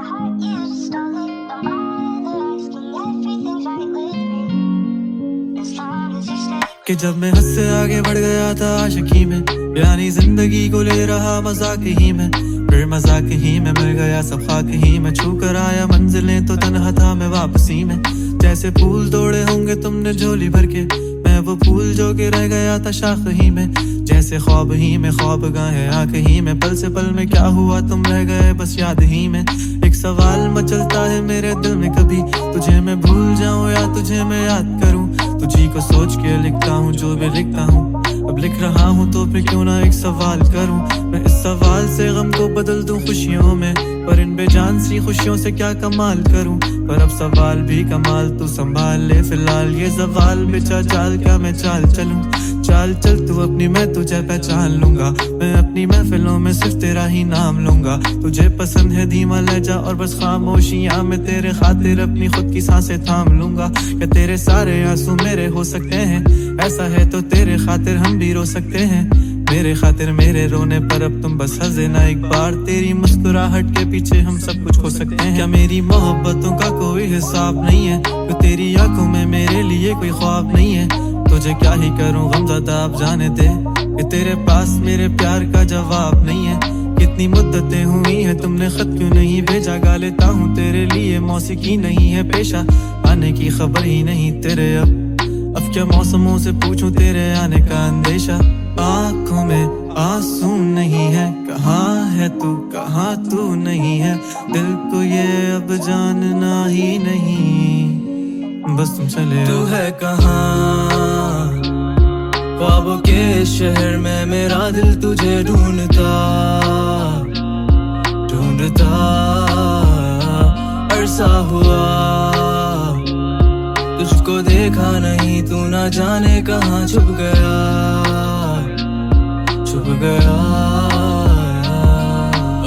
heart you stole it. Don't bother asking, everything's right with me. As long as you stay. कि जब मैं हद से आगे बढ़ गया था आशिकी में, यानी जिंदगी को ले रहा मजाक ही में, फिर मजाक ही में मिल गया सब खाक ही में, छू कर आया मंजिलें तो तन्हा था मैं वापसी में। जैसे फूल तोड़े होंगे तुमने झोली भर के, मैं वो फूल जो के रह गया था शाख ही में। जैसे ख्वाब ही में ख्वाब गाहे आंख ही में, पल से पल में क्या हुआ तुम रह गए बस याद ही में। एक सवाल मचलता है मेरे दिल में, कभी तुझे मैं भूल जाऊं या तुझे मैं याद करूं। तुझी को सोच के लिखता हूँ जो भी लिखता हूँ, अब लिख रहा हूँ तो फिर क्यों ना एक सवाल करूं। मैं इस सवाल से गम को बदल दूं खुशियों में, पर इन बेजान सी खुशियों से क्या कमाल करूं। पर अब सवाल भी कमाल तू संभाल ले, फिलहाल ये सवाल बेचा चाल क्या मैं चाल चलूं। चाल चल तू अपनी, मैं तुझे पहचान लूंगा, मैं अपनी महफिलों में सिर्फ तेरा ही नाम लूंगा। तुझे पसंद है धीमा लहजा और बस खामोशियां, मैं तेरे खातिर अपनी खुद की सांसें थाम लूंगा। क्या तेरे सारे आंसू मेरे हो सकते हैं, ऐसा है तो तेरे खातिर हम भी रो सकते हैं। मेरे खातिर मेरे रोने पर अब तुम बस हंसे ना एक बार, तेरी मुस्कुराहट के पीछे हम सब कुछ खो सकते हैं। क्या मेरी मोहब्बतों का कोई हिसाब नहीं है, तो तेरी आंखों में मेरे लिए कोई ख्वाब नहीं है। तुझे क्या ही करूं गमज़दा आप जाने दे, कि तेरे पास मेरे प्यार का जवाब नहीं है। कितनी मुद्दतें हुई हैं तुमने खत क्यों नहीं भेजा, गा लेता हूँ तेरे लिए मौसीकी नहीं है पेशा, आने की खबर ही नहीं तेरे। अब क्या मौसमों से पूछूं तेरे आने का अंदेशा। आँखों में आंसू नहीं है, कहाँ है तू कहाँ तू नहीं है, दिल को ये अब जानना ही नहीं, बस तुम चले। तू है कहाँ ख्वाबों के शहर में, मेरा दिल तुझे ढूंढता ढूंढता अरसा हुआ। तुझको देखा नहीं, तू ना जाने कहाँ छुप गया छुप गया।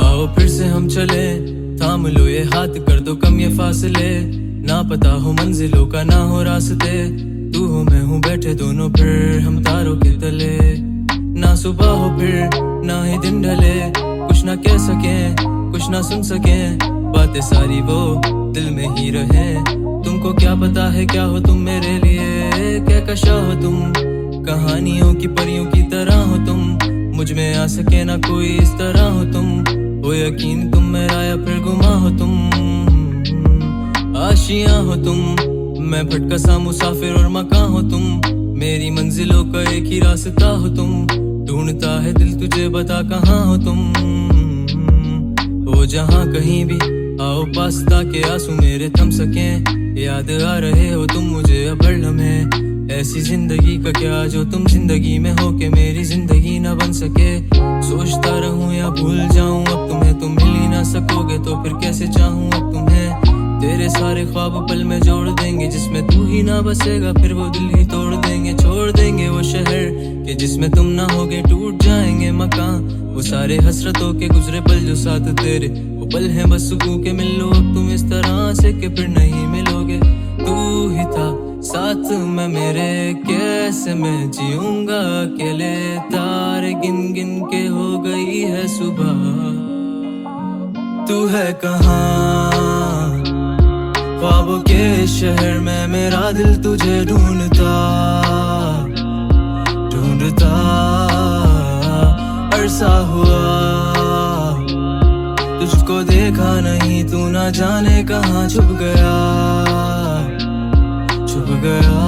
आओ फिर से हम चले, थाम लो ये हाथ, कर दो कम ये फासले। ना पता हो मंजिलों का ना हो रास्ते, तू हो मैं हूँ बैठे दोनों फिर हम तारों के तले। ना सुबह हो फिर ना ही दिन ढले, कुछ ना कह सके कुछ ना सुन सके, बातें सारी वो दिल में ही रहे। तुमको क्या पता है क्या हो तुम मेरे लिए, क्या कशा हो तुम, कहानियों की परियों की तरह हो तुम। मुझ में आ सके ना कोई इस तरह हो तुम, हो यकीन तुम मेरा या फिर गुमा हो तुम। आशियां हो तुम, मैं भटका सा मुसाफिर और मकां हो तुम, मेरी मंजिलों का एक ही रास्ता हो तुम। ढूंढता है दिल तुझे बता कहाँ हो तुम, हो जहाँ कहीं भी आओ पास ताकि आंसू मेरे थम सकें। याद आ रहे हो तुम मुझे अब हर लम्हे, ऐसी जिंदगी का क्या जो तुम जिंदगी में हो के मेरी जिंदगी न बन सके। सोचता रहूं या भूल जाऊं अब तुम्हें, तुम मिल ही ना सकोगे तो फिर कैसे चाहूं अब तुम्हें। तेरे सारे ख्वाब पल में जोड़ देंगे, जिसमें तू ही ना बसेगा फिर वो दिल ही तोड़ देंगे। छोड़ देंगे वो शहर के जिसमें तुम ना होगे, टूट जाएंगे मकान वो सारे हसरतों के गुजरे पल जो साथ तेरे, वो पल हैं बस सुकून के। मिल लो अब तुम इस तरह से कि फिर नहीं मिलोगे। तू ही था साथ में मेरे, कैसे मैं जीऊंगा अकेले। तारे गिन गिन के हो गई है सुबह, तू है कहाँ ख्वाबों के शहर में, मेरा दिल तुझे ढूंढता ढूंढता अरसा हुआ। तुझको देखा नहीं, तू ना जाने कहाँ छुप गया छुप गया।